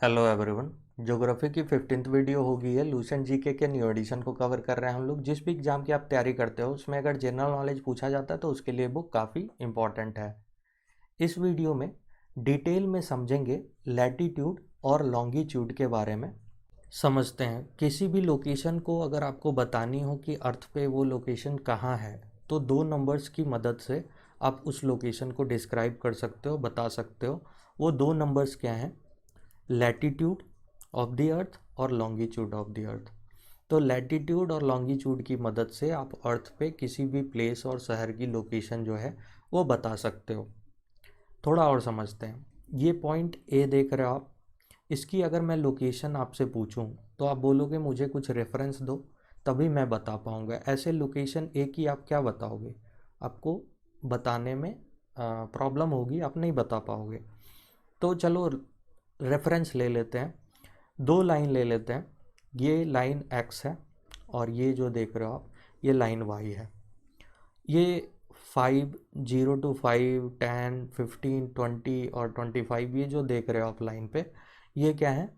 Hello everyone. Geography की 15th video होगी है लूसेंट जीके के न्यू एडिशन को कवर कर रहे हैं हम लोग। जिस भी एग्जाम की आप तैयारी करते हो उसमें अगर जनरल नॉलेज पूछा जाता है तो उसके लिए बुक काफ़ी इंपॉर्टेंट है। इस वीडियो में डिटेल में समझेंगे लैटीट्यूड और लॉन्गिट्यूड के बारे में। समझते हैं, किसी भी लोकेशन को अगर आपको बतानी हो कि अर्थ पे वो लोकेशन कहाँ है तो दो नंबर्स की मदद से आप उस लोकेशन को डिस्क्राइब कर सकते हो, बता सकते हो। वो दो नंबर्स क्या हैं? लैटीट्यूड ऑफ द अर्थ और लॉन्गिट्यूड ऑफ द अर्थ। तो लैटीट्यूड और लॉन्गिट्यूड की मदद से आप अर्थ पे किसी भी प्लेस और शहर की लोकेशन जो है वो बता सकते हो। थोड़ा और समझते हैं। ये पॉइंट ए देख रहे हो आप, इसकी अगर मैं लोकेशन आपसे पूछूं तो आप बोलोगे मुझे कुछ रेफरेंस दो, तभी मैं बता पाऊंगा। ऐसे लोकेशन ए की आप क्या बताओगे? आपको बताने में प्रॉब्लम होगी, आप नहीं बता पाओगे। तो चलो रेफरेंस ले लेते हैं, दो लाइन ले लेते हैं। ये लाइन एक्स है और ये जो देख रहे हो आप ये लाइन वाई है। ये 5, 0 to 5, 10, 15, 20 और 25 ये जो देख रहे हो आप लाइन पे, ये क्या है?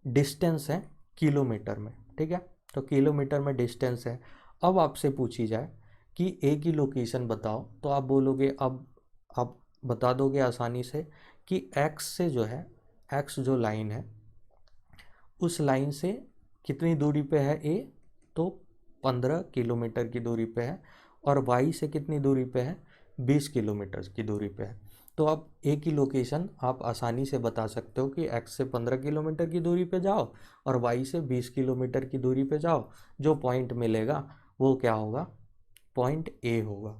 डिस्टेंस है किलोमीटर में, ठीक है। तो किलोमीटर में डिस्टेंस है। अब आपसे पूछी जाए कि ए की लोकेशन बताओ तो आप बोलोगे, अब आप बता दोगे आसानी से कि एक्स से जो है, एक्स जो लाइन है उस लाइन से कितनी दूरी पे है ए? तो 15 किलोमीटर की दूरी पे है। और वाई से कितनी दूरी पे है? 20 किलोमीटर की दूरी पे है। तो अब ए की लोकेशन आप आसानी से बता सकते हो कि एक्स से 15 किलोमीटर की दूरी पे जाओ और वाई से 20 किलोमीटर की दूरी पे जाओ। जो पॉइंट मिलेगा वो क्या होगा? पॉइंट ए होगा।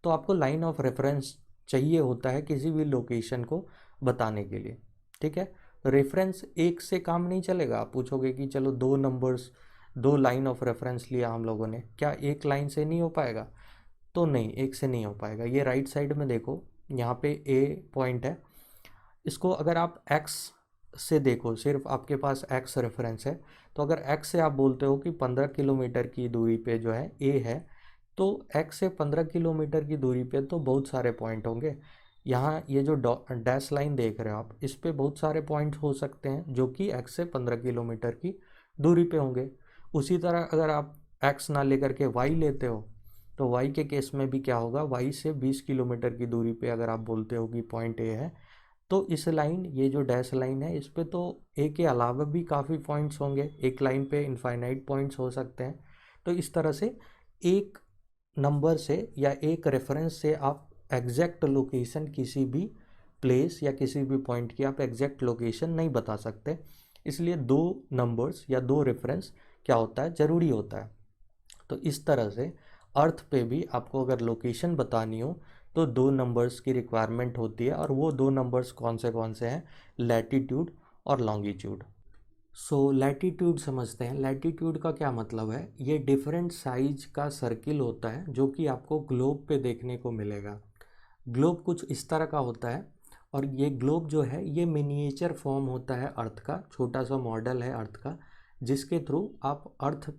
तो आपको लाइन ऑफ रेफरेंस चाहिए होता है किसी भी लोकेशन को बताने के लिए, ठीक है। रेफरेंस एक से काम नहीं चलेगा। आप पूछोगे कि चलो दो नंबर्स, दो लाइन ऑफ रेफरेंस लिया हम लोगों ने, क्या एक लाइन से नहीं हो पाएगा? तो नहीं, एक से नहीं हो पाएगा। ये राइट साइड में देखो, यहाँ पे ए पॉइंट है। इसको अगर आप एक्स से देखो, सिर्फ आपके पास एक्स रेफरेंस है, तो अगर एक्स से आप बोलते हो कि 15 किलोमीटर की दूरी पे जो है ए है, तो एक्स से 15 किलोमीटर की दूरी पे तो बहुत सारे पॉइंट होंगे। यहाँ ये जो डैश लाइन देख रहे हो आप, इस पे बहुत सारे पॉइंट हो सकते हैं जो कि एक्स से 15 किलोमीटर की दूरी पे होंगे। उसी तरह अगर आप एक्स ना लेकर के वाई लेते हो तो वाई के केस में भी क्या होगा? वाई से 20 किलोमीटर की दूरी पे अगर आप बोलते हो कि पॉइंट ए है, तो इस लाइन, ये जो डैश लाइन है, इस पे तो ए के अलावा भी काफ़ी पॉइंट्स होंगे। एक लाइन पे इनफाइनाइट पॉइंट्स हो सकते हैं। तो इस तरह से एक नंबर से या एक रेफरेंस से आप एग्जैक्ट लोकेशन, किसी भी प्लेस या किसी भी पॉइंट की आप एग्जैक्ट लोकेशन नहीं बता सकते। इसलिए दो नंबर्स या दो रेफरेंस क्या होता है? ज़रूरी होता है। तो इस तरह से अर्थ पे भी आपको अगर लोकेशन बतानी हो तो दो नंबर्स की रिक्वायरमेंट होती है। और वो दो नंबर्स कौन से हैं? लैटीट्यूड और लॉन्गिट्यूड। सो लैटीट्यूड समझते हैं। लैटीट्यूड का क्या मतलब है? ये डिफरेंट साइज का सर्किल होता है जो कि आपको ग्लोब पे देखने को मिलेगा। ग्लोब कुछ इस तरह का होता है और ये ग्लोब जो है ये मिनिएचर फॉर्म होता है अर्थ का, छोटा सा मॉडल है अर्थ का, जिसके थ्रू आप अर्थ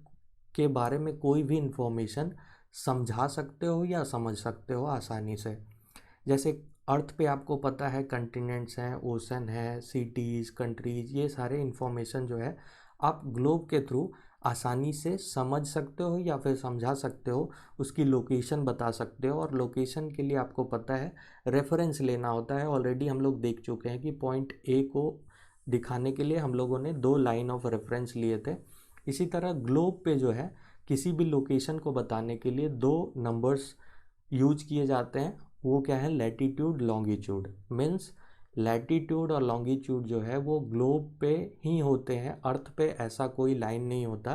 के बारे में कोई भी इंफॉर्मेशन समझा सकते हो या समझ सकते हो आसानी से। जैसे अर्थ पे आपको पता है कंटिनेंट्स हैं, ओशन है, सिटीज़, कंट्रीज़, ये सारे इंफॉर्मेशन जो है आप ग्लोब के थ्रू आसानी से समझ सकते हो या फिर समझा सकते हो, उसकी लोकेशन बता सकते हो। और लोकेशन के लिए आपको पता है रेफरेंस लेना होता है। ऑलरेडी हम लोग देख चुके हैं कि पॉइंट ए को दिखाने के लिए हम लोगों ने दो लाइन ऑफ रेफरेंस लिए थे। इसी तरह ग्लोब पे जो है किसी भी लोकेशन को बताने के लिए दो नंबर्स यूज किए जाते हैं। वो क्या है? Latitude, longitude. मीन्स लैटीट्यूड और लॉन्गिट्यूड जो है वो ग्लोब पे ही होते हैं, अर्थ पे ऐसा कोई लाइन नहीं होता।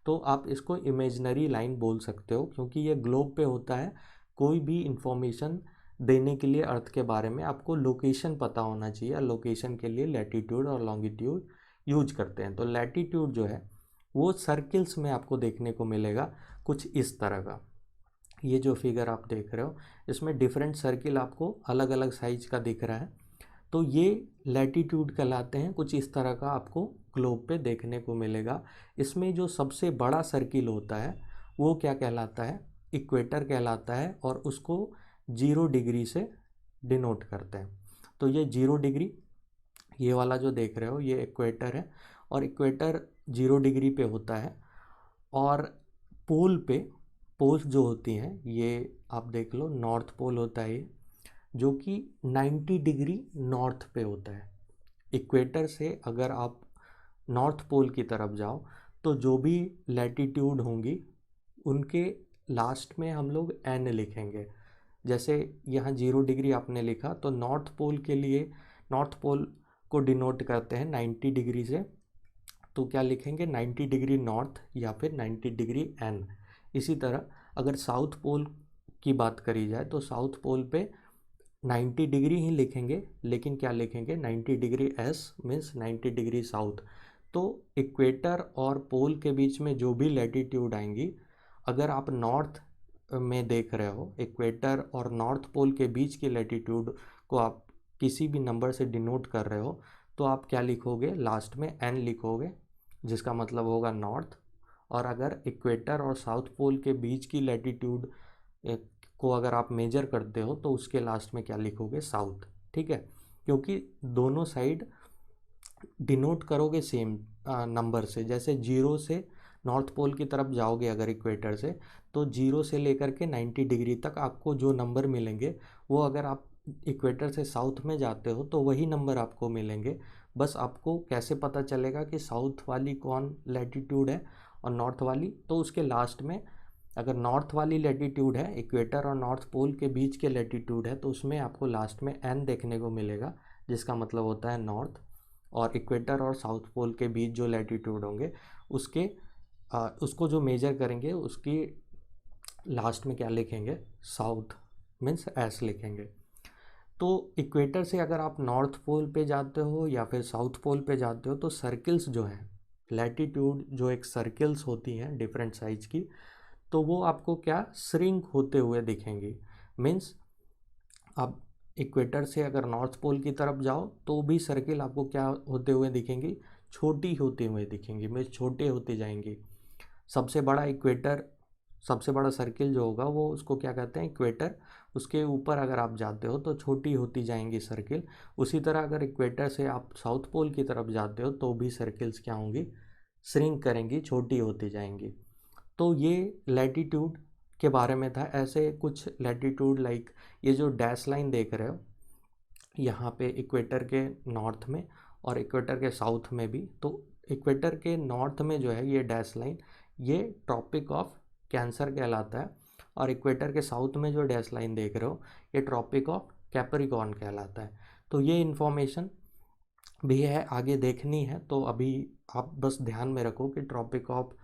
तो आप इसको इमेजिनरी लाइन बोल सकते हो क्योंकि ये ग्लोब पे होता है। कोई भी इंफॉर्मेशन देने के लिए अर्थ के बारे में आपको लोकेशन पता होना चाहिए। लोकेशन के लिए लैटीट्यूड और लॉन्गिट्यूड यूज करते हैं। तो लैटीट्यूड जो है वो सर्किल्स में आपको देखने को मिलेगा कुछ इस तरह का। ये जो फिगर आप देख रहे हो इसमें डिफरेंट सर्किल आपको अलग अलग साइज का दिख रहा है। तो ये लैटीट्यूड कहलाते हैं। कुछ इस तरह का आपको ग्लोब पे देखने को मिलेगा। इसमें जो सबसे बड़ा सर्किल होता है वो क्या कहलाता है? इक्वेटर कहलाता है और उसको 0 डिग्री से डिनोट करते हैं। तो ये 0 डिग्री, ये वाला जो देख रहे हो ये इक्वेटर है, और इक्वेटर 0 डिग्री पे होता है। और पोल पे, पोल्स जो होती हैं ये आप देख लो, नॉर्थ पोल होता है ये, जो कि 90 डिग्री नॉर्थ पे होता है। इक्वेटर से अगर आप नॉर्थ पोल की तरफ जाओ तो जो भी लैटिट्यूड होंगी उनके लास्ट में हम लोग एन लिखेंगे। जैसे यहाँ 0 डिग्री आपने लिखा तो नॉर्थ पोल के लिए, नॉर्थ पोल को डिनोट करते हैं 90 डिग्री से, तो क्या लिखेंगे 90 डिग्री नॉर्थ या फिर 90 डिग्री एन। इसी तरह अगर साउथ पोल की बात करी जाए तो साउथ पोल पे 90 डिग्री ही लिखेंगे, लेकिन क्या लिखेंगे 90 degree S, means 90 degree south. तो इक्वेटर और पोल के बीच में जो भी लैटिट्यूड आएंगी, अगर आप नॉर्थ में देख रहे हो, इक्वेटर और नॉर्थ पोल के बीच की लैटिट्यूड को आप किसी भी नंबर से डिनोट कर रहे हो, तो आप क्या लिखोगे, लास्ट में एन लिखोगे, जिसका मतलब होगा नॉर्थ। और अगर इक्वेटर और साउथ पोल के बीच की लैटिट्यूड को अगर आप मेजर करते हो तो उसके लास्ट में क्या लिखोगे, साउथ। ठीक है, क्योंकि दोनों साइड डिनोट करोगे सेम नंबर से। जैसे 0 से नॉर्थ पोल की तरफ जाओगे अगर इक्वेटर से, तो 0 से लेकर के 90 डिग्री तक आपको जो नंबर मिलेंगे वो अगर आप इक्वेटर से साउथ में जाते हो तो वही नंबर आपको मिलेंगे। बस आपको कैसे पता चलेगा कि साउथ वाली कौन लैटिट्यूड है और नॉर्थ वाली, तो उसके लास्ट में अगर नॉर्थ वाली लैटिट्यूड है, इक्वेटर और नॉर्थ पोल के बीच के लैटिट्यूड है, तो उसमें आपको लास्ट में एन देखने को मिलेगा, जिसका मतलब होता है नॉर्थ। और इक्वेटर और साउथ पोल के बीच जो लैटिट्यूड होंगे उसके उसको जो मेजर करेंगे उसकी लास्ट में क्या लिखेंगे, साउथ, मीन्स एस लिखेंगे। तो इक्वेटर से अगर आप नॉर्थ पोल पे जाते हो या फिर साउथ पोल पे जाते हो तो सर्किल्स जो हैं, लैटिट्यूड जो एक सर्किल्स होती हैं डिफरेंट साइज की, तो वो आपको क्या श्रिंक होते हुए दिखेंगी। मीन्स आप इक्वेटर से अगर नॉर्थ पोल की तरफ जाओ तो भी सर्किल आपको क्या होते हुए दिखेंगी, छोटी होती हुए दिखेंगी, मीन्स छोटे होते जाएंगी। सबसे बड़ा इक्वेटर, सबसे बड़ा सर्किल जो होगा वो उसको क्या कहते हैं, इक्वेटर। उसके ऊपर अगर आप जाते हो तो छोटी होती जाएंगी सर्किल। उसी तरह अगर इक्वेटर से आप साउथ पोल की तरफ जाते हो तो भी सर्किल्स क्या होंगी, श्रिंक करेंगी, छोटी होती जाएंगी। तो ये लैटिट्यूड के बारे में था। ऐसे कुछ लैटिट्यूड लाइक ये जो डैश लाइन देख रहे हो यहाँ पे इक्वेटर के नॉर्थ में और इक्वेटर के साउथ में भी, तो इक्वेटर के नॉर्थ में जो है ये डैश लाइन, ये ट्रॉपिक ऑफ कैंसर कहलाता है। और इक्वेटर के साउथ में जो डैश लाइन देख रहे हो ये ट्रॉपिक ऑफ कैप्रिकॉर्न कहलाता है। तो ये इन्फॉर्मेशन भी है, आगे देखनी है, तो अभी आप बस ध्यान में रखो कि ट्रॉपिक ऑफ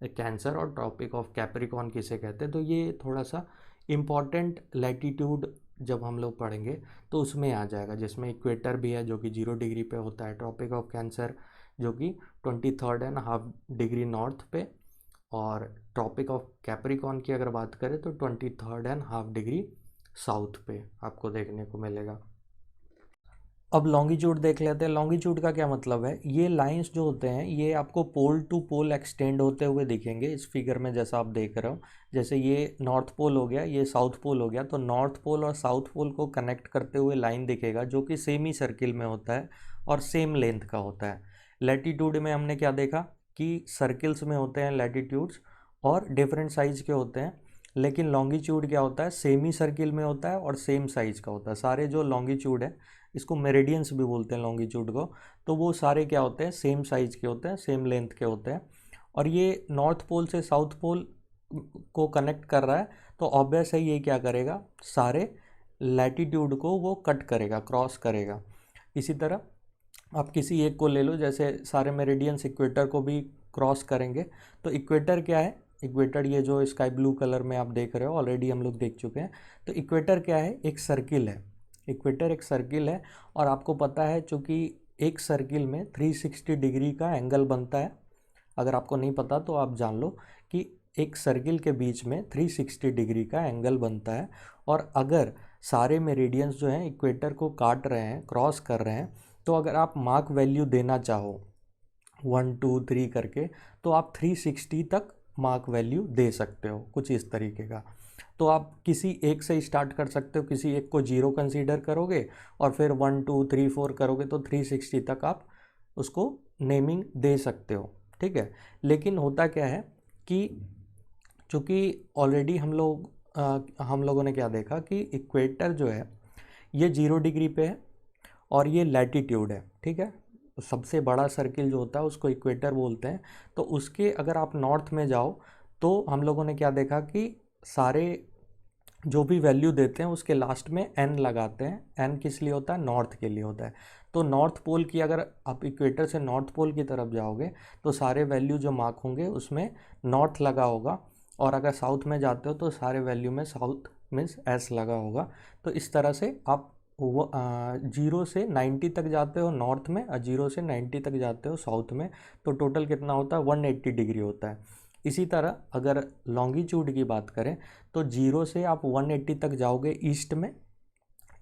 कैंसर और ट्रॉपिक ऑफ कैप्रिकॉर्न किसे कहते हैं। तो ये थोड़ा सा इम्पॉर्टेंट लैटिट्यूड जब हम लोग पढ़ेंगे तो उसमें आ जाएगा, जिसमें इक्वेटर भी है जो कि 0 डिग्री पे होता है, ट्रॉपिक ऑफ कैंसर जो कि 23.5 डिग्री नॉर्थ पे, और ट्रॉपिक ऑफ कैप्रिकॉर्न की अगर बात करें तो 23.5 डिग्री साउथ पे आपको देखने को मिलेगा। अब लॉन्गिट्यूड देख लेते हैं। लॉन्गिट्यूड का क्या मतलब है, ये लाइंस जो होते हैं ये आपको पोल टू पोल एक्सटेंड होते हुए दिखेंगे इस फिगर में, जैसा आप देख रहे हो। जैसे ये नॉर्थ पोल हो गया, ये साउथ पोल हो गया, तो नॉर्थ पोल और साउथ पोल को कनेक्ट करते हुए लाइन दिखेगा जो कि सेम ही सर्किल में होता है और सेम लेंथ का होता है। लैटिट्यूड में हमने क्या देखा कि सर्किल्स में होते हैं लैटिट्यूड्स और डिफरेंट साइज के होते हैं, लेकिन लॉन्गिट्यूड क्या होता है, सेम ही सर्किल में होता है और सेम साइज का होता है। सारे जो लॉन्गिट्यूड है, इसको मेरिडियंस भी बोलते हैं लॉन्गिट्यूड को, तो वो सारे क्या होते हैं, सेम साइज के होते हैं, सेम लेंथ के होते हैं। और ये नॉर्थ पोल से साउथ पोल को कनेक्ट कर रहा है, तो ऑब्वियस है ये क्या करेगा, सारे लैटिट्यूड को वो कट करेगा, क्रॉस करेगा। इसी तरह आप किसी एक को ले लो, जैसे सारे मेरिडियंस इक्वेटर को भी क्रॉस करेंगे। तो इक्वेटर क्या है, इक्वेटर ये जो स्काई ब्लू कलर में आप देख रहे हो ऑलरेडी हम लोग देख चुके हैं। तो इक्वेटर क्या है, एक सर्किल है। इक्वेटर एक सर्किल है, और आपको पता है चूँकि एक सर्किल में 360 डिग्री का एंगल बनता है। अगर आपको नहीं पता तो आप जान लो कि एक सर्किल के बीच में 360 डिग्री का एंगल बनता है। और अगर सारे मेरिडियंस जो हैं इक्वेटर को काट रहे हैं, क्रॉस कर रहे हैं, तो अगर आप मार्क वैल्यू देना चाहो 1 2 3 करके, तो आप 360 तक मार्क वैल्यू दे सकते हो, कुछ इस तरीके का। तो आप किसी एक से स्टार्ट कर सकते हो, किसी एक को 0 कंसीडर करोगे और फिर 1 2 3 4 करोगे तो 360 तक आप उसको नेमिंग दे सकते हो, ठीक है। लेकिन होता क्या है कि चूँकि ऑलरेडी हम लोगों ने क्या देखा कि इक्वेटर जो है ये 0 डिग्री पे है और ये लैटिट्यूड है, ठीक है। सबसे बड़ा सर्किल जो होता है उसको इक्वेटर बोलते हैं। तो उसके अगर आप नॉर्थ में जाओ तो हम लोगों ने क्या देखा कि सारे जो भी वैल्यू देते हैं उसके लास्ट में एन लगाते हैं। एन किस लिए होता है? नॉर्थ के लिए होता है। तो नॉर्थ पोल की अगर आप इक्वेटर से नॉर्थ पोल की तरफ जाओगे तो सारे वैल्यू जो मार्क होंगे उसमें नॉर्थ लगा होगा, और अगर साउथ में जाते हो तो सारे वैल्यू में साउथ मीन्स एस लगा होगा। तो इस तरह से आप 0 से 90 तक जाते हो नॉर्थ में और 0 से 90 तक जाते हो साउथ में, तो टोटल कितना होता है? 180 डिग्री होता है। इसी तरह अगर लॉन्गिट्यूड की बात करें तो 0 से आप 180 तक जाओगे ईस्ट में,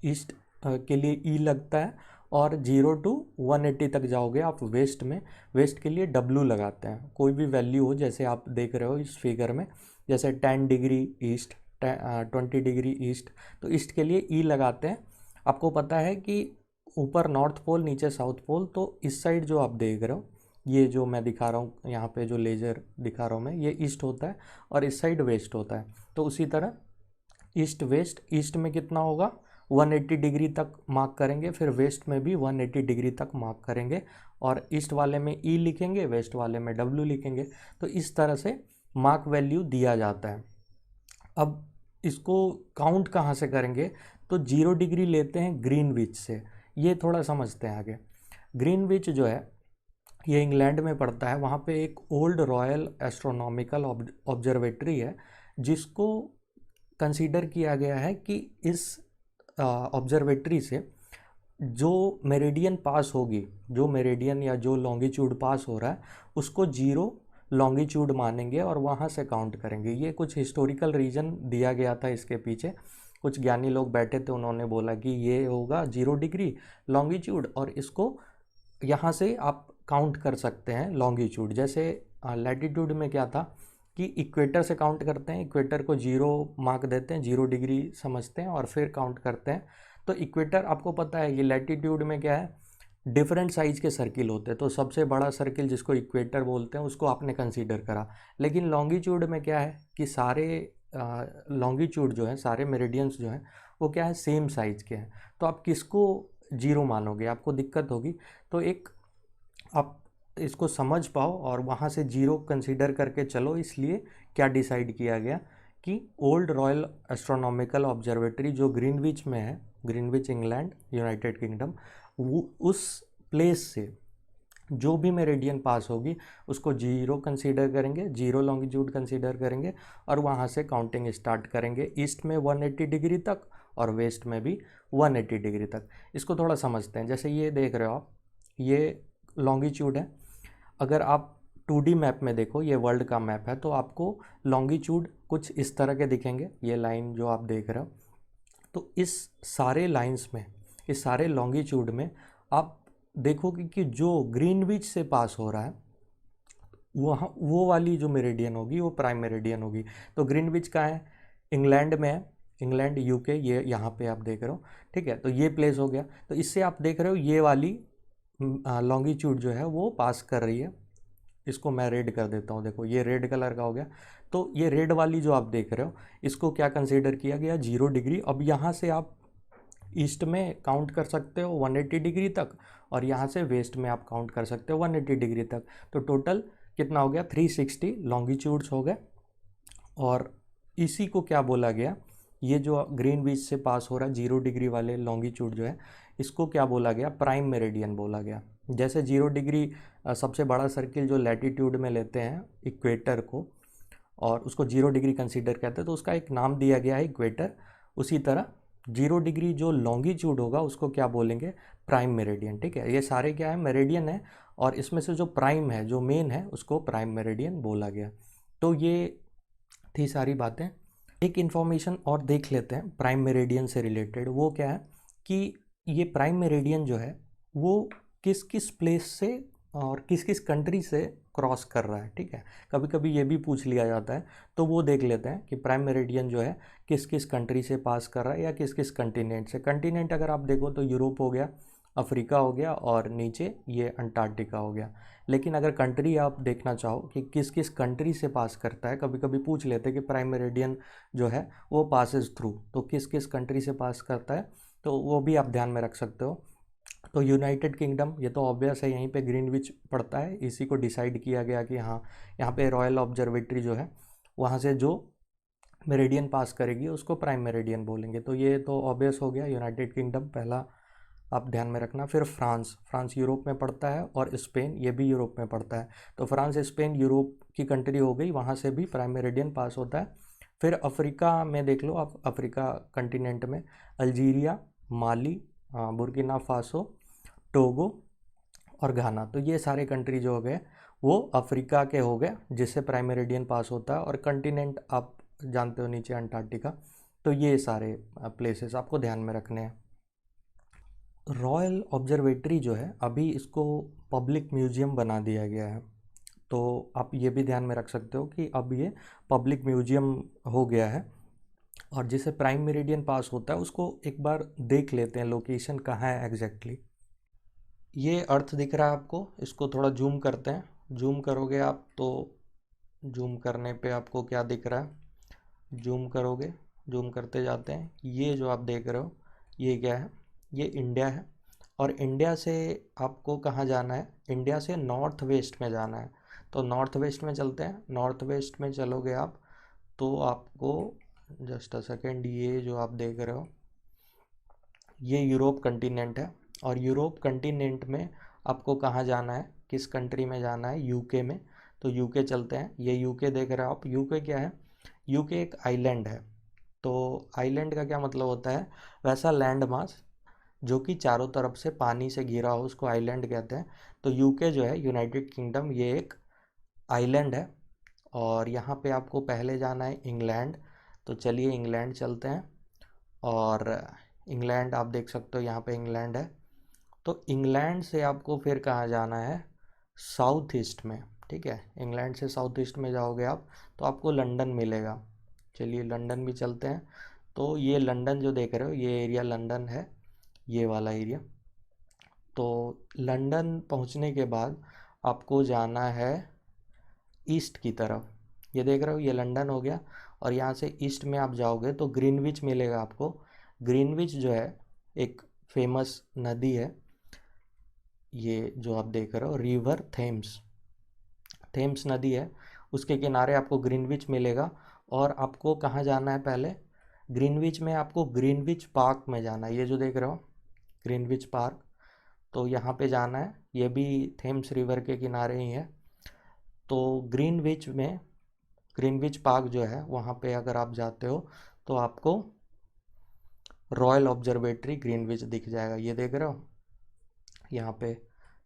ईस्ट के लिए ई लगता है, और 0 टू 180 तक जाओगे आप वेस्ट में, वेस्ट के लिए डब्लू लगाते हैं। कोई भी वैल्यू हो, जैसे आप देख रहे हो इस फिगर में, जैसे 10 डिग्री ईस्ट, 20 डिग्री ईस्ट, तो ईस्ट के लिए ई लगाते हैं। आपको पता है कि ऊपर नॉर्थ पोल नीचे साउथ पोल, तो इस साइड जो आप देख रहे हो, ये जो मैं दिखा रहा हूँ यहाँ पे जो लेज़र दिखा रहा हूँ मैं, ये ईस्ट होता है और इस साइड वेस्ट होता है। तो उसी तरह ईस्ट वेस्ट, ईस्ट में कितना होगा? 180 डिग्री तक मार्क करेंगे, फिर वेस्ट में भी 180 डिग्री तक मार्क करेंगे, और ईस्ट वाले में ई लिखेंगे, वेस्ट वाले में डब्ल्यू लिखेंगे। तो इस तरह से मार्क वैल्यू दिया जाता है। अब इसको काउंट कहाँ से करेंगे? तो 0 डिग्री लेते हैं ग्रीनविच से। ये थोड़ा समझते हैं आगे। ग्रीनविच जो है ये इंग्लैंड में पड़ता है। वहाँ पे एक ओल्ड रॉयल एस्ट्रोनॉमिकल ऑब्जर्वेटरी है जिसको कंसीडर किया गया है कि इस ऑब्जर्वेटरी से जो मेरिडियन पास होगी, जो मेरिडियन या जो लॉन्गिट्यूड पास हो रहा है उसको 0 लॉन्गिट्यूड मानेंगे और वहाँ से काउंट करेंगे। ये कुछ हिस्टोरिकल रीज़न दिया गया था इसके पीछे। कुछ ज्ञानी लोग बैठे थे, उन्होंने बोला कि ये होगा 0 डिग्री लॉन्गिट्यूड और इसको यहाँ से आप काउंट कर सकते हैं लॉन्गिट्यूड। जैसे लैटिट्यूड में क्या था कि इक्वेटर से काउंट करते हैं, इक्वेटर को 0 मार्क देते हैं, 0 डिग्री समझते हैं और फिर काउंट करते हैं। तो इक्वेटर आपको पता है, ये लैटिट्यूड में क्या है, डिफरेंट साइज के सर्किल होते हैं। तो सबसे बड़ा सर्किल जिसको इक्वेटर बोलते हैं उसको आपने कंसीडर करा। लेकिन लॉन्गिट्यूड में क्या है कि सारे लॉन्गिट्यूड जो है, सारे मेरिडियंस जो हैं वो क्या है, सेम साइज के हैं। तो आप किसको 0 मानोगे? आपको दिक्कत होगी। तो एक आप इसको समझ पाओ और वहाँ से 0 कंसीडर करके चलो। इसलिए क्या डिसाइड किया गया कि ओल्ड रॉयल एस्ट्रोनॉमिकल ऑब्जर्वेटरी जो ग्रीनविच में है, ग्रीनविच इंग्लैंड यूनाइटेड किंगडम, वो उस प्लेस से जो भी मेरिडियन पास होगी उसको 0 कंसीडर करेंगे, 0 लॉन्गिट्यूड कंसीडर करेंगे और वहाँ से काउंटिंग स्टार्ट करेंगे। ईस्ट में 180 डिग्री तक और वेस्ट में भी 180 डिग्री तक। इसको थोड़ा समझते हैं। जैसे ये देख रहे हो आप, ये लॉन्गिट्यूड है। अगर आप 2D मैप में देखो, ये वर्ल्ड का मैप है, तो आपको लॉन्गिट्यूड कुछ इस तरह के दिखेंगे। ये लाइन जो आप देख रहे हो, तो इस सारे लाइंस में, इस सारे लॉन्गिट्यूड में आप देखोगे कि जो ग्रीनविच से पास हो रहा है वहाँ वो वाली जो मेरिडियन होगी वो प्राइम मेरिडियन होगी। तो ग्रीनविच का है, इंग्लैंड में है, इंग्लैंड यूके, ये यहाँ पे आप देख रहे हो, ठीक है। तो ये प्लेस हो गया। तो इससे आप देख रहे हो ये वाली लॉन्गिट्यूड जो है वो पास कर रही है। इसको मैं रेड कर देता हूँ, देखो ये रेड कलर का हो गया। तो ये रेड वाली जो आप देख रहे हो इसको क्या कंसीडर किया गया? 0 डिग्री। अब यहाँ से आप ईस्ट में काउंट कर सकते हो 180 डिग्री तक और यहाँ से वेस्ट में आप काउंट कर सकते हो 180 डिग्री तक। तो टोटल कितना हो गया? 360 लॉन्गिट्यूड्स हो गए। और इसी को क्या बोला गया, ये जो ग्रीनविच से पास हो रहा है 0 डिग्री वाले लॉन्गिट्यूड जो है, इसको क्या बोला गया? प्राइम मेरिडियन बोला गया। जैसे 0 डिग्री सबसे बड़ा सर्किल जो लैटिट्यूड में लेते हैं इक्वेटर को और उसको 0 डिग्री कंसीडर करते हैं, तो उसका एक नाम दिया गया है इक्वेटर। उसी तरह 0 डिग्री जो लॉन्गिट्यूड होगा उसको क्या बोलेंगे? प्राइम मेरिडियन, ठीक है। ये सारे क्या है? मेरिडियन है, और इसमें से जो प्राइम है, जो मेन है, उसको प्राइम मेरिडियन बोला गया। तो ये थी सारी बातें। एक इन्फॉर्मेशन और देख लेते हैं प्राइम मेरिडियन से रिलेटेड। वो क्या है कि ये प्राइम मेरिडियन जो है वो किस किस प्लेस से और किस किस कंट्री से क्रॉस कर रहा है, ठीक है। कभी कभी ये भी पूछ लिया जाता है, तो वो देख लेते हैं कि प्राइम मेरिडियन जो है किस किस कंट्री से पास कर रहा है या किस किस कंटिनेंट से। कंटिनेंट अगर आप देखो तो यूरोप हो गया, अफ्रीका हो गया और नीचे ये अंटार्कटिका हो गया। लेकिन अगर कंट्री आप देखना चाहो कि किस किस कंट्री से पास करता है, कभी कभी पूछ लेते हैं कि प्राइम मेरिडियन जो है वो पासेस थ्रू, तो किस किस कंट्री से पास करता है, तो वो भी आप ध्यान में रख सकते हो। तो यूनाइटेड किंगडम, ये तो ऑब्वियस है, यहीं पे ग्रीनविच पड़ता है, इसी को डिसाइड किया गया कि हाँ यहाँ पे रॉयल ऑब्जर्वेटरी जो है वहाँ से जो मेरिडियन पास करेगी उसको प्राइम मेरिडियन बोलेंगे। तो ये तो ऑब्वियस हो गया, यूनाइटेड किंगडम पहला आप ध्यान में रखना। फिर फ्रांस, फ्रांस यूरोप में पड़ता है, और स्पेन ये भी यूरोप में पड़ता है। तो फ्रांस स्पेन यूरोप की कंट्री हो गई, वहाँ से भी प्राइम मेरिडियन पास होता है। फिर अफ्रीका में देख लो आप, अफ्रीका कंटिनेंट में अल्जीरिया, माली, बुर्किना फासो, टोगो और घाना, तो ये सारे कंट्री जो हो गए वो अफ्रीका के हो गए जिससे प्राइम मेरिडियन पास होता है। और कंटिनेंट आप जानते हो नीचे अंटार्कटिका। तो ये सारे प्लेसेस आपको ध्यान में रखने हैं। रॉयल ऑब्जर्वेटरी जो है अभी इसको पब्लिक म्यूजियम बना दिया गया है, तो आप ये भी ध्यान में रख सकते हो कि अब ये पब्लिक म्यूजियम हो गया है। और जिसे प्राइम मेरिडियन पास होता है उसको एक बार देख लेते हैं लोकेशन कहाँ है एग्जैक्टली। ये अर्थ दिख रहा है आपको, इसको थोड़ा जूम करते हैं। जूम करोगे आप तो जूम करने पे आपको क्या दिख रहा है, जूम करोगे, जूम करते जाते हैं, ये जो आप देख रहे हो ये क्या है, ये इंडिया है। और इंडिया से आपको कहाँ जाना है, इंडिया से नॉर्थ वेस्ट में जाना है। तो नॉर्थ वेस्ट में चलते हैं। नॉर्थ वेस्ट में चलोगे आप तो आपको, जस्ट अ सेकेंड, ये जो आप देख रहे हो ये यूरोप कंटिनेंट है। और यूरोप कंटिनेंट में आपको कहाँ जाना है, किस कंट्री में जाना है, यूके में। तो यूके चलते हैं। ये यूके देख रहे हो आप, यूके क्या है, यूके एक आइलैंड है। तो आइलैंड का क्या मतलब होता है, वैसा लैंड मास जो कि चारों तरफ से पानी से घिरा हो उसको आइलैंड कहते हैं। तो यूके जो है, यूनाइटेड किंगडम, ये एक आइलैंड है। और यहाँ पे आपको पहले जाना है इंग्लैंड। तो चलिए इंग्लैंड चलते हैं। और इंग्लैंड आप देख सकते हो, यहाँ पे इंग्लैंड है। तो इंग्लैंड से आपको फिर कहाँ जाना है, साउथ ईस्ट में, ठीक है। इंग्लैंड से साउथ ईस्ट में जाओगे आप तो आपको लंदन मिलेगा। चलिए लंदन भी चलते हैं। तो ये लंदन जो देख रहे हो ये एरिया लंदन है, ये वाला एरिया। तो लंदन पहुंचने के बाद आपको जाना है ईस्ट की तरफ। ये देख रहे हो ये लंदन हो गया। और यहाँ से ईस्ट में आप जाओगे तो ग्रीनविच मिलेगा आपको। ग्रीनविच जो है एक फेमस नदी है, ये जो आप देख रहे हो रिवर थेम्स, थेम्स नदी है, उसके किनारे आपको ग्रीनविच मिलेगा। और आपको कहाँ जाना है पहले, ग्रीनविच में आपको ग्रीनविच पार्क में जाना है। ये जो देख रहे हो ग्रीनविच पार्क, तो यहाँ पे जाना है, ये भी थेम्स रिवर के किनारे ही है। तो ग्रीनविच में, ग्रीनविच पार्क जो है वहाँ पे अगर आप जाते हो तो आपको रॉयल ऑब्जर्वेटरी ग्रीनविच दिख जाएगा। ये देख रहे हो यहाँ पे,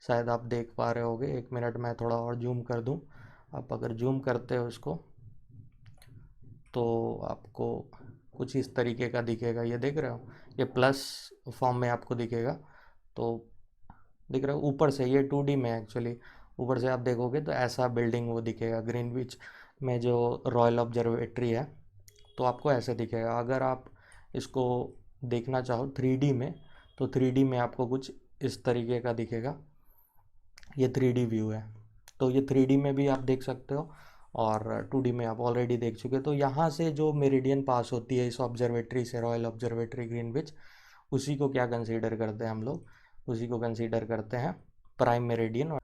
शायद आप देख पा रहे होगे। एक मिनट मैं थोड़ा और जूम कर दूँ। आप अगर जूम करते हो इसको तो आपको कुछ इस तरीके का दिखेगा। ये देख रहे हो, ये प्लस फॉर्म में आपको दिखेगा। तो दिख रहा है ऊपर से, ये 2D में एक्चुअली, ऊपर से आप देखोगे तो ऐसा बिल्डिंग वो दिखेगा ग्रीनविच में जो रॉयल ऑब्जर्वेटरी है, तो आपको ऐसे दिखेगा। अगर आप इसको देखना चाहो 3D में तो 3D में आपको कुछ इस तरीके का दिखेगा। ये 3D व्यू है। तो ये 3D में भी आप देख सकते हो और 2D में आप ऑलरेडी देख चुके। तो यहाँ से जो मेरिडियन पास होती है इस ऑब्जर्वेटरी से, रॉयल ऑब्जर्वेटरी ग्रीनविच, उसी को क्या कंसीडर करते हैं हम लोग, उसी को कंसीडर करते हैं प्राइम मेरिडियन।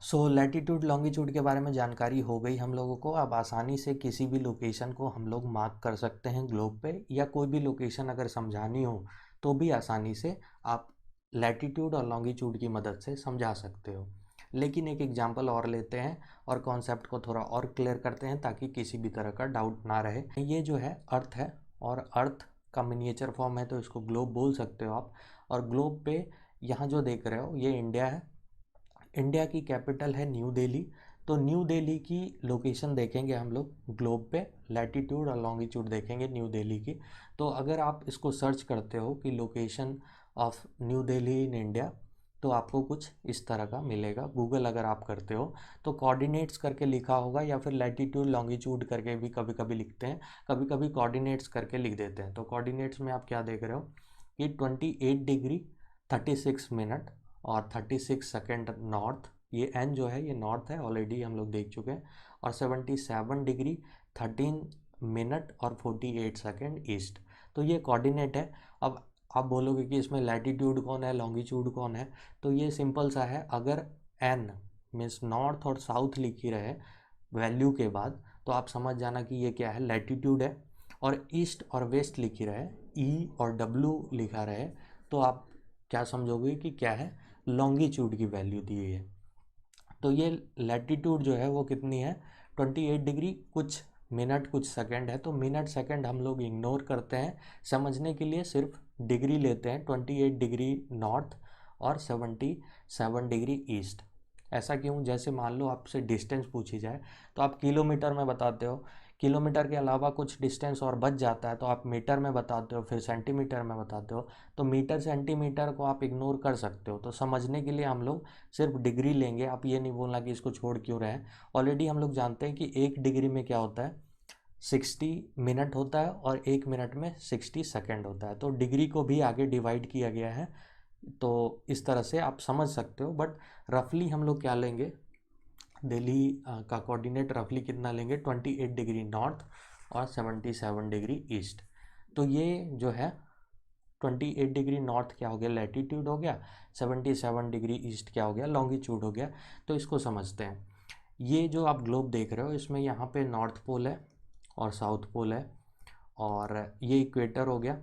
सो लैटिट्यूड लॉन्गिट्यूड के बारे में जानकारी हो गई हम लोगों को। अब आसानी से किसी भी लोकेशन को हम लोग मार्क कर सकते हैं ग्लोब पे, या कोई भी लोकेशन अगर समझानी हो तो भी आसानी से आप लैटिट्यूड और लॉन्गिट्यूड की मदद से समझा सकते हो। लेकिन एक एग्जांपल और लेते हैं और कॉन्सेप्ट को थोड़ा और क्लियर करते हैं ताकि किसी भी तरह का डाउट ना रहे। ये जो है अर्थ है, और अर्थ का मिनिएचर फॉर्म है तो इसको ग्लोब बोल सकते हो आप। और ग्लोब पे यहाँ जो देख रहे हो ये इंडिया है। इंडिया की कैपिटल है न्यू दिल्ली। तो न्यू दिल्ली की लोकेशन देखेंगे हम लोग ग्लोब पे, लैटिट्यूड और लॉन्गिट्यूड देखेंगे न्यू दिल्ली की। तो अगर आप इसको सर्च करते हो कि location of new Delhi in India, तो आपको कुछ इस तरह का मिलेगा। गूगल अगर आप करते हो तो कोऑर्डिनेट्स करके लिखा होगा, या फिर लैटिट्यूड लॉन्गिट्यूड करके भी कभी कभी लिखते हैं, कभी कभी कोऑर्डिनेट्स करके लिख देते हैं। तो कोऑर्डिनेट्स में आप क्या देख रहे हो कि 28 डिग्री 36 मिनट और 36 सेकेंड नॉर्थ, ये एन जो है ये नॉर्थ है, ऑलरेडी हम लोग देख चुके हैं, और 77 डिग्री 13 मिनट और 48 सेकेंड ईस्ट। तो ये कोऑर्डिनेट है। अब आप बोलोगे कि इसमें लैटिट्यूड कौन है, लॉन्गिट्यूड कौन है, तो ये सिंपल सा है। अगर एन मीन्स नॉर्थ और साउथ लिखी रहे वैल्यू के बाद, तो आप समझ जाना कि ये क्या है, लैटिट्यूड है। और ईस्ट और वेस्ट लिखी रहे, ई और डब्ल्यू लिखा रहे, तो आप क्या समझोगे कि क्या है, लॉन्गिट्यूड की वैल्यू दी हुई है। तो ये लैटिट्यूड जो है वो कितनी है, 28 डिग्री कुछ मिनट कुछ सेकंड है। तो मिनट सेकंड हम लोग इग्नोर करते हैं, समझने के लिए सिर्फ डिग्री लेते हैं, 28 डिग्री नॉर्थ और 77 डिग्री ईस्ट। ऐसा क्यों, जैसे मान लो आपसे डिस्टेंस पूछी जाए तो आप किलोमीटर में बताते हो, किलोमीटर के अलावा कुछ डिस्टेंस और बच जाता है तो आप मीटर में बताते हो, फिर सेंटीमीटर में बताते हो। तो मीटर सेंटीमीटर को आप इग्नोर कर सकते हो। तो समझने के लिए हम लोग सिर्फ डिग्री लेंगे। आप ये नहीं बोलना कि इसको छोड़ क्यों रहे हैं, ऑलरेडी हम लोग जानते हैं कि 1 डिग्री में क्या होता है, 60 मिनट होता है, और 1 मिनट में 60 सेकेंड होता है। तो डिग्री को भी आगे डिवाइड किया गया है, तो इस तरह से आप समझ सकते हो। बट रफली हम लोग क्या लेंगे, दिल्ली का कोऑर्डिनेट रफली कितना लेंगे, 28 डिग्री नॉर्थ और 77 डिग्री ईस्ट। तो ये जो है 28 डिग्री नॉर्थ क्या हो गया, लैटिट्यूड हो गया, 77 डिग्री ईस्ट क्या हो गया, लॉन्गिट्यूड हो गया। तो इसको समझते हैं। ये जो आप ग्लोब देख रहे हो, इसमें यहाँ पे नॉर्थ पोल है और साउथ पोल है, और ये इक्वेटर हो गया।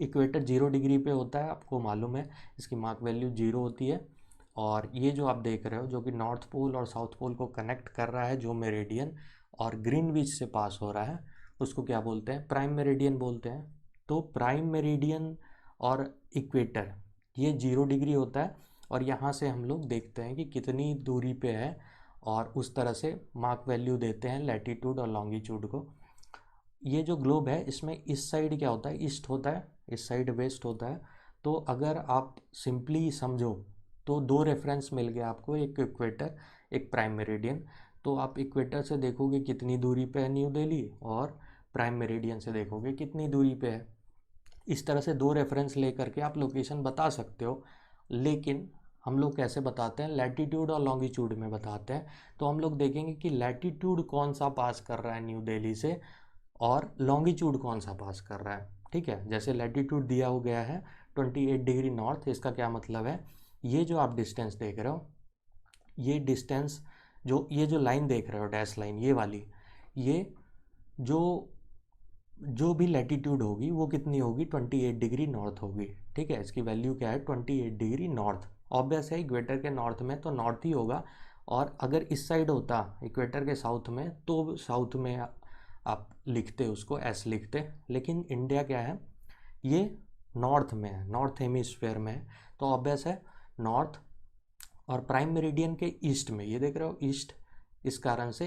इक्वेटर 0 डिग्री पे होता है, आपको मालूम है, इसकी मार्क वैल्यू 0 होती है। और ये जो आप देख रहे हो जो कि नॉर्थ पोल और साउथ पोल को कनेक्ट कर रहा है, जो मेरिडियन और ग्रीनविच से पास हो रहा है, उसको क्या बोलते हैं, प्राइम मेरिडियन बोलते हैं। तो प्राइम मेरिडियन और इक्वेटर ये 0 डिग्री होता है, और यहाँ से हम लोग देखते हैं कि कितनी दूरी पे है, और उस तरह से मार्क वैल्यू देते हैं लैटिट्यूड और लॉन्गिट्यूड को। ये जो ग्लोब है इसमें इस साइड क्या होता है, ईस्ट होता है, इस साइड वेस्ट होता है। तो अगर आप सिंपली समझो तो दो रेफरेंस मिल गया आपको, एक इक्वेटर एक प्राइम मेरिडियन। तो आप इक्वेटर से देखोगे कितनी दूरी पे है न्यू दिल्ली, और प्राइम मेरिडियन से देखोगे कितनी दूरी पे है। इस तरह से दो रेफरेंस लेकर के आप लोकेशन बता सकते हो। लेकिन हम लोग कैसे बताते हैं, लैटिट्यूड और लॉन्गिट्यूड में बताते हैं। तो हम लोग देखेंगे कि लैटिट्यूड कौन सा पास कर रहा है न्यू दिल्ली से, और लॉन्गिट्यूड कौन सा पास कर रहा है। ठीक है, जैसे लैटिट्यूड दिया हो गया है 28 डिग्री नॉर्थ, इसका क्या मतलब है, ये जो आप डिस्टेंस देख रहे हो, ये डिस्टेंस जो ये जो लाइन देख रहे हो डैश लाइन ये वाली, ये जो जो भी लैटिट्यूड होगी वो कितनी होगी, 28 डिग्री नॉर्थ होगी। ठीक है, इसकी वैल्यू क्या है, 28 डिग्री नॉर्थ। ऑब्वियस है, इक्वेटर के नॉर्थ में तो नॉर्थ ही होगा, और अगर इस साइड होता इक्वेटर के साउथ में तो साउथ में आप लिखते उसको एस लिखते। लेकिन इंडिया क्या है, ये नॉर्थ में है, नॉर्थ हेमिस्फेयर में है, तो ऑब्वियस है नॉर्थ। और प्राइम मेरिडियन के ईस्ट में, ये देख रहे हो ईस्ट, इस कारण से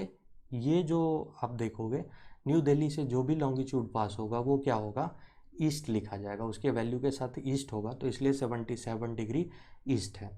ये जो आप देखोगे न्यू दिल्ली से जो भी लॉन्गिट्यूड पास होगा वो क्या होगा, ईस्ट लिखा जाएगा, उसके वैल्यू के साथ ईस्ट होगा, तो इसलिए 77 डिग्री ईस्ट है।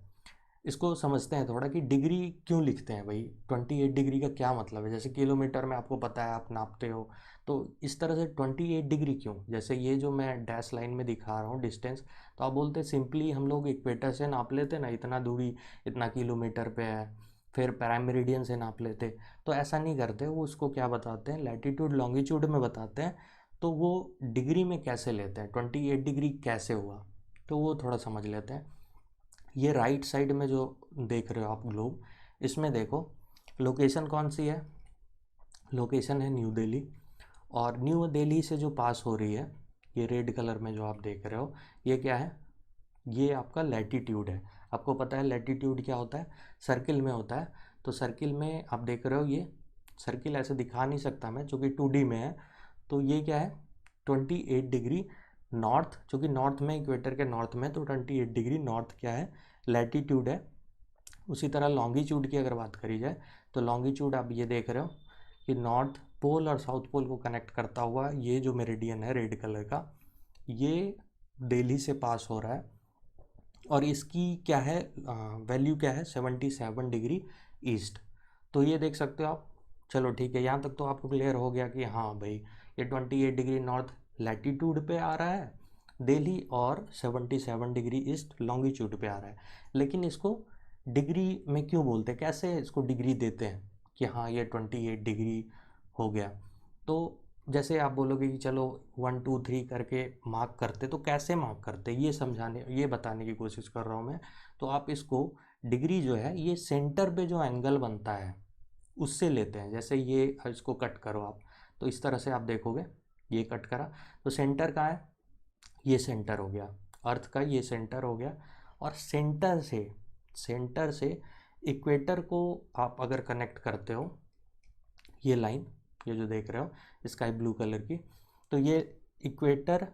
इसको समझते हैं थोड़ा कि डिग्री क्यों लिखते हैं भाई, 28 डिग्री का क्या मतलब है। जैसे किलोमीटर में आपको पता है, आप नापते हो, तो इस तरह से 28 डिग्री क्यों, जैसे ये जो मैं डैश लाइन में दिखा रहा हूँ डिस्टेंस, तो आप बोलते हैं सिंपली हम लोग इक्वेटर से नाप लेते ना, इतना दूरी इतना किलोमीटर पे है, फिर प्राइम मेरिडियन से नाप लेते। तो ऐसा नहीं करते, वो उसको क्या बताते हैं, लैटिट्यूड लॉन्गिट्यूड में बताते हैं। तो वो डिग्री में कैसे लेते हैं, 28 डिग्री कैसे हुआ, तो वो थोड़ा समझ लेते हैं। ये राइट साइड में जो देख रहे हो आप ग्लोब, इसमें देखो लोकेशन कौन सी है, लोकेशन है न्यू दिल्ली। और न्यू दिल्ली से जो पास हो रही है, ये रेड कलर में जो आप देख रहे हो, ये क्या है, ये आपका लैटिट्यूड है। आपको पता है लैटिट्यूड क्या होता है, सर्किल में होता है। तो सर्किल में आप देख रहे हो, ये सर्किल ऐसे दिखा नहीं सकता मैं चूँकि 2D में है। तो ये क्या है, 28 डिग्री नॉर्थ, चूँकि नॉर्थ में इक्वेटर के नॉर्थ में, तो 28 डिग्री नॉर्थ क्या है, लैटिट्यूड है। उसी तरह लॉन्गिट्यूड की अगर बात करी जाए, तो लॉन्गिट्यूड आप ये देख रहे हो कि नॉर्थ पोल और साउथ पोल को कनेक्ट करता हुआ ये जो मेरिडियन है रेड कलर का, ये दिल्ली से पास हो रहा है। और इसकी क्या है वैल्यू क्या है 77 डिग्री ईस्ट। तो ये देख सकते हो आप। चलो ठीक है, यहाँ तक तो आपको क्लियर हो गया कि हाँ भाई ये 28 डिग्री नॉर्थ लैटीट्यूड पे आ रहा है दिल्ली, और 77 डिग्री ईस्ट लॉन्गिट्यूड पे आ रहा है। लेकिन इसको डिग्री में क्यों बोलते हैं, कैसे इसको डिग्री देते हैं कि हाँ ये 28 डिग्री हो गया। तो जैसे आप बोलोगे कि चलो 1 2 3 करके मार्क करते, तो कैसे मार्क करते ये समझाने, ये बताने की कोशिश कर रहा हूँ मैं। तो आप इसको डिग्री जो है ये सेंटर पे जो एंगल बनता है उससे लेते हैं। जैसे ये इसको कट करो आप, तो इस तरह से आप देखोगे ये कट करा, तो सेंटर कहाँ है, ये सेंटर हो गया अर्थ का, ये सेंटर हो गया। और सेंटर से इक्वेटर को आप अगर कनेक्ट करते हो, ये लाइन ये जो देख रहे हो स्काई ब्लू कलर की, तो ये इक्वेटर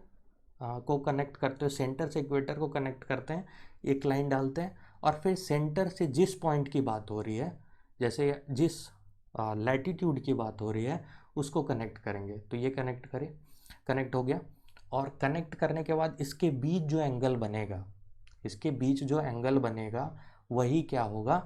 को कनेक्ट करते हो, सेंटर से इक्वेटर को कनेक्ट करते हैं, एक लाइन डालते हैं, और फिर सेंटर से जिस पॉइंट की बात हो रही है, जैसे जिस लैटीट्यूड की बात हो रही है उसको कनेक्ट करेंगे। तो ये कनेक्ट करें, कनेक्ट हो गया। और कनेक्ट करने के बाद इसके बीच जो एंगल बनेगा, इसके बीच जो एंगल बनेगा वही क्या होगा,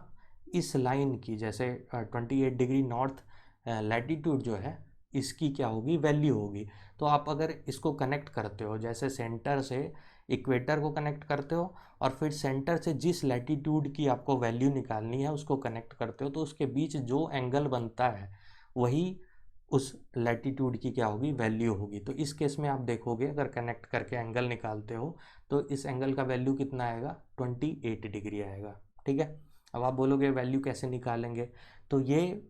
इस लाइन की, जैसे 28 डिग्री नॉर्थ लैटीट्यूड जो है इसकी क्या होगी, वैल्यू होगी। तो आप अगर इसको कनेक्ट करते हो, जैसे सेंटर से इक्वेटर को कनेक्ट करते हो, और फिर सेंटर से जिस लैटीट्यूड की आपको वैल्यू निकालनी है उसको कनेक्ट करते हो, तो उसके बीच जो एंगल बनता है वही उस लैटीट्यूड की क्या होगी, वैल्यू होगी। तो इस केस में आप देखोगे अगर कनेक्ट करके एंगल निकालते हो तो इस एंगल का वैल्यू कितना आएगा, 28 डिग्री आएगा। ठीक है। अब आप बोलोगे वैल्यू कैसे निकालेंगे, तो ये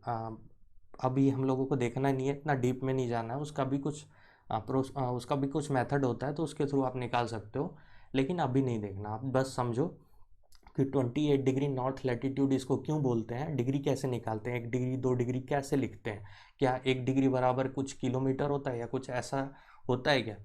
अभी हम लोगों को देखना नहीं है, इतना डीप में नहीं जाना है, उसका भी कुछ उसका भी कुछ मेथड होता है, तो उसके थ्रू आप निकाल सकते हो। लेकिन अभी नहीं देखना, आप बस समझो कि 28 डिग्री नॉर्थ लैटीट्यूड इसको क्यों बोलते हैं, डिग्री कैसे निकालते हैं, 1 डिग्री 2 डिग्री कैसे लिखते हैं, क्या 1 डिग्री बराबर कुछ किलोमीटर होता है या कुछ ऐसा होता है क्या।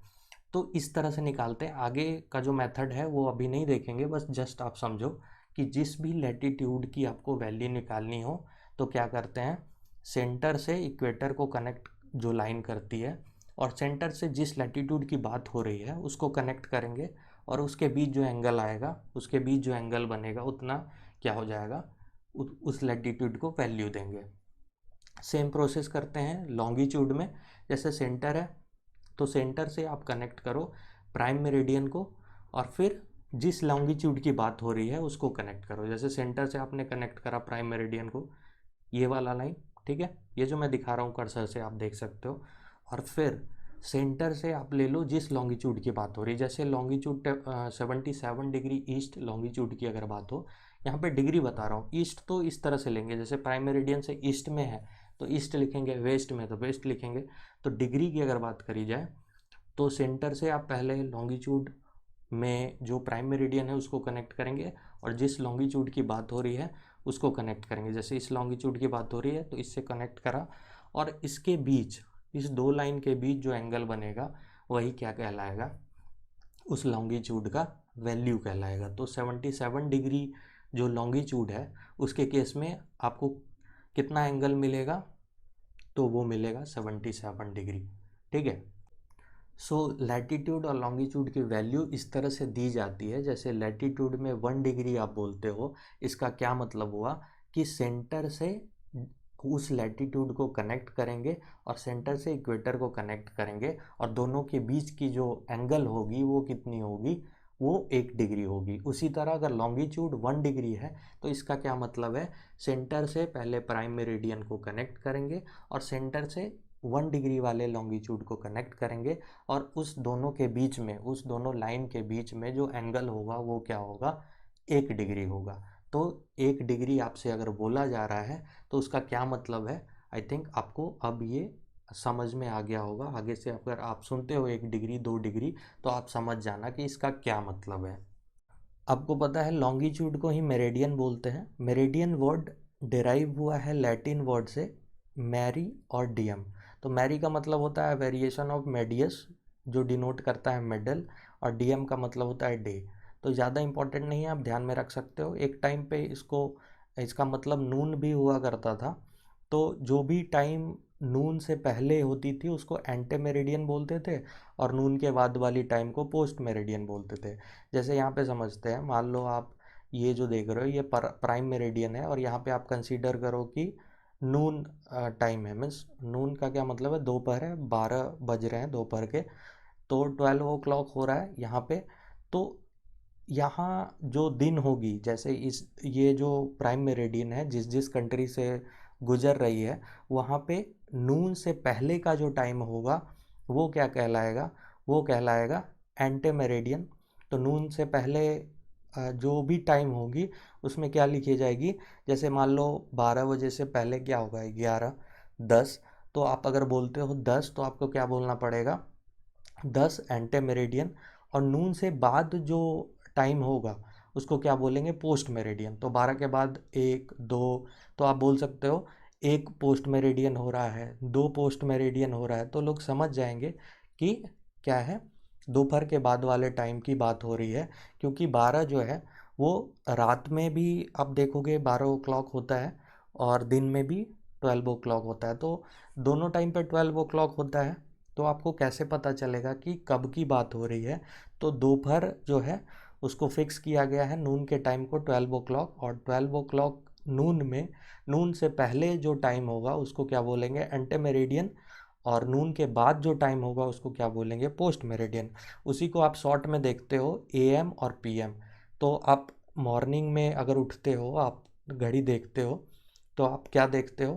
तो इस तरह से निकालते हैं। आगे का जो मेथड है वो अभी नहीं देखेंगे, बस जस्ट आप समझो कि जिस भी लैटीट्यूड की आपको वैल्यू निकालनी हो तो क्या करते हैं, सेंटर से इक्वेटर को कनेक्ट जो लाइन करती है, और सेंटर से जिस लैटीट्यूड की बात हो रही है उसको कनेक्ट करेंगे, और उसके बीच जो एंगल आएगा, उसके बीच जो एंगल बनेगा उतना क्या हो जाएगा, उस लैटीट्यूड को वैल्यू देंगे। सेम प्रोसेस करते हैं लॉन्गिट्यूड में। जैसे सेंटर है तो सेंटर से आप कनेक्ट करो प्राइम मेरिडियन को, और फिर जिस लॉन्गिट्यूड की बात हो रही है उसको कनेक्ट करो। जैसे सेंटर से आपने कनेक्ट करा प्राइम मेरिडियन को, ये वाला लाइन, ठीक है, ये जो मैं दिखा रहा हूँ कर्सर से आप देख सकते हो। और फिर सेंटर से आप ले लो जिस लॉन्गिट्यूड की बात हो रही है, जैसे लॉन्गिट्यूड 77 डिग्री ईस्ट लॉन्गिट्यूड की अगर बात हो, यहाँ पे डिग्री बता रहा हूँ, ईस्ट तो इस तरह से लेंगे, जैसे प्राइम मेरिडियन से ईस्ट में है तो ईस्ट लिखेंगे, वेस्ट में तो वेस्ट लिखेंगे। तो डिग्री की अगर बात करी जाए तो सेंटर से आप पहले लॉन्गिट्यूड में जो प्राइम मेरिडियन है उसको कनेक्ट करेंगे, और जिस लॉन्गिट्यूड की बात हो रही है उसको कनेक्ट करेंगे। जैसे इस लॉन्गिट्यूड की बात हो रही है तो इससे कनेक्ट करा, और इसके बीच, इस दो लाइन के बीच जो एंगल बनेगा वही क्या कहलाएगा, उस लॉन्गिट्यूड का वैल्यू कहलाएगा। तो 77 डिग्री जो लॉन्गिट्यूड है उसके केस में आपको कितना एंगल मिलेगा, तो वो मिलेगा 77 डिग्री। ठीक है। सो लैटीट्यूड और लॉन्गिट्यूड की वैल्यू इस तरह से दी जाती है। जैसे लैटीट्यूड में 1 डिग्री आप बोलते हो, इसका क्या मतलब हुआ कि सेंटर से उस लैटीट्यूड को कनेक्ट करेंगे और सेंटर से इक्वेटर को कनेक्ट करेंगे, और दोनों के बीच की जो एंगल होगी वो कितनी होगी, वो 1 डिग्री होगी। उसी तरह अगर लॉन्गिट्यूड 1 डिग्री है तो इसका क्या मतलब है, सेंटर से पहले प्राइम मेरिडियन को कनेक्ट करेंगे और सेंटर से 1 डिग्री वाले लॉन्गिट्यूड को कनेक्ट करेंगे, और उस दोनों के बीच में, उस दोनों लाइन के बीच में जो एंगल होगा वो क्या होगा, 1 डिग्री होगा। तो 1 डिग्री आपसे अगर बोला जा रहा है तो उसका क्या मतलब है, आई थिंक आपको अब ये समझ में आ गया होगा। आगे से अगर आप सुनते हो 1 डिग्री 2 डिग्री तो आप समझ जाना कि इसका क्या मतलब है। आपको पता है लॉन्गिट्यूड को ही मेरिडियन बोलते हैं। मेरिडियन वर्ड डिराइव हुआ है लैटिन वर्ड से मैरी और डियम। तो मैरी का मतलब होता है वेरिएशन ऑफ मेडियस, जो डिनोट करता है मेडल, और डीएम का मतलब होता है डे। तो ज़्यादा इंपॉर्टेंट नहीं है, आप ध्यान में रख सकते हो। एक टाइम पे इसको, इसका मतलब नून भी हुआ करता था। तो जो भी टाइम नून से पहले होती थी उसको एंटे मेरिडियन बोलते थे, और नून के बाद वाली टाइम को पोस्ट मेरिडियन बोलते थे। जैसे यहाँ पे समझते हैं, मान लो आप ये जो देख रहे हो ये प्राइम मेरिडियन है, और यहाँ पे आप कंसीडर करो कि नून टाइम है, मीन्स नून का क्या मतलब है, दोपहर है, 12 बज रहे हैं दोपहर के, तो 12 o'clock हो रहा है यहाँ पे। तो यहाँ जो दिन होगी, जैसे इस ये जो प्राइम मेरिडियन है जिस जिस कंट्री से गुजर रही है, वहाँ पे नून से पहले का जो टाइम होगा वो क्या कहलाएगा, वो कहलाएगा एंटे मेरिडियन। तो नून से पहले जो भी टाइम होगी उसमें क्या लिखी जाएगी, जैसे मान लो 12 बजे से पहले क्या होगा, 11, 10, तो आप अगर बोलते हो 10 तो आपको क्या बोलना पड़ेगा, 10 एंटे मेरिडियन। और नून से बाद जो टाइम होगा उसको क्या बोलेंगे, पोस्ट मेरिडियन। तो 12 के बाद 1, 2, तो आप बोल सकते हो एक पोस्ट मेरिडियन हो रहा है, 2 पोस्ट मेरिडियन हो रहा है, तो लोग समझ जाएंगे कि क्या है, दोपहर के बाद वाले टाइम की बात हो रही है। क्योंकि 12 जो है वो रात में भी आप देखोगे 12 o'clock होता है, और दिन में भी 12 o'clock होता है, तो दोनों टाइम पे 12 o'clock होता है। तो आपको कैसे पता चलेगा कि कब की बात हो रही है, तो दोपहर जो है उसको फिक्स किया गया है नून के टाइम को 12 o'clock, और 12 o'clock नून में, नून से पहले जो टाइम होगा उसको क्या बोलेंगे, एंटे मेरिडियन, और नून के बाद जो टाइम होगा उसको क्या बोलेंगे, पोस्ट मेरिडियन। उसी को आप शॉर्ट में देखते हो एएम और पीएम। तो आप मॉर्निंग में अगर उठते हो, आप घड़ी देखते हो, तो आप क्या देखते हो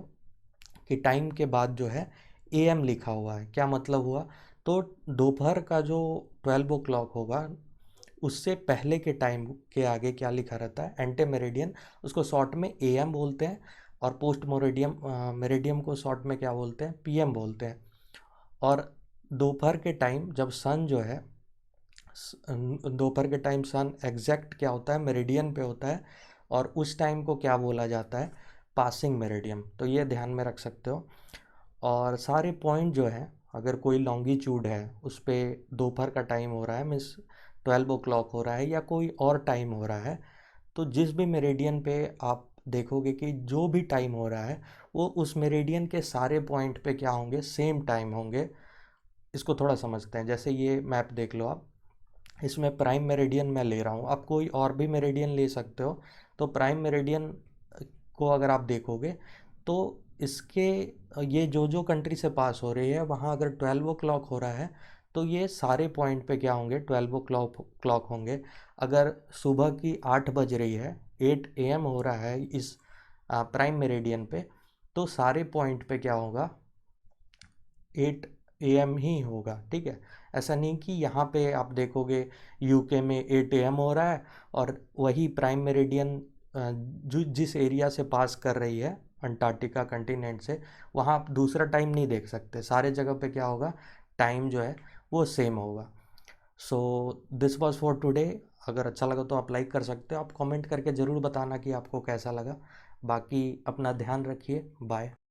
कि टाइम के बाद जो है एएम लिखा हुआ है। क्या मतलब हुआ, तो दोपहर का जो 12 o'clock होगा उससे पहले के टाइम के आगे क्या लिखा रहता है, एंटे मेरिडियन। उसको शॉर्ट में एएम बोलते हैं, और पोस्ट मेरिडियम मेरिडियम को शॉर्ट में क्या बोलते हैं, पीएम बोलते हैं। और दोपहर के टाइम जब सन जो है, दोपहर के टाइम सन एग्जैक्ट क्या होता है, मेरिडियन पे होता है, और उस टाइम को क्या बोला जाता है, पासिंग मेरिडियम। तो ये ध्यान में रख सकते हो। और सारे पॉइंट जो है, अगर कोई लॉन्गिट्यूड है उस पर दोपहर का टाइम हो रहा है, मीन्स 12 o'clock हो रहा है, या कोई और टाइम हो रहा है, तो जिस भी मेरिडियन पे आप देखोगे कि जो भी टाइम हो रहा है वो उस मेरिडियन के सारे पॉइंट पे क्या होंगे, सेम टाइम होंगे। इसको थोड़ा समझते हैं। जैसे ये मैप देख लो आप, इसमें प्राइम मेरिडियन मैं ले रहा हूँ, आप कोई और भी मेरिडियन ले सकते हो। तो प्राइम मेरिडियन को अगर आप देखोगे तो इसके ये जो जो कंट्री से पास हो रही है वहाँ अगर 12 o'clock हो रहा है तो ये सारे पॉइंट पे क्या होंगे, 12 o'clock होंगे। अगर सुबह की 8 बज रही है, 8 AM हो रहा है इस प्राइम मेरिडियन पे, तो सारे पॉइंट पे क्या होगा, 8 AM ही होगा। ठीक है, ऐसा नहीं कि यहाँ पे आप देखोगे यूके में 8 AM हो रहा है, और वही प्राइम मेरिडियन जो जिस एरिया से पास कर रही है अंटार्कटिका कंटिनेंट से, वहाँ आप दूसरा टाइम नहीं देख सकते। सारे जगह पे क्या होगा, टाइम जो है वो सेम होगा। So this was for today. अगर अच्छा लगा तो आप लाइक कर सकते हो, आप कमेंट करके ज़रूर बताना कि आपको कैसा लगा। बाकी अपना ध्यान रखिए, बाय।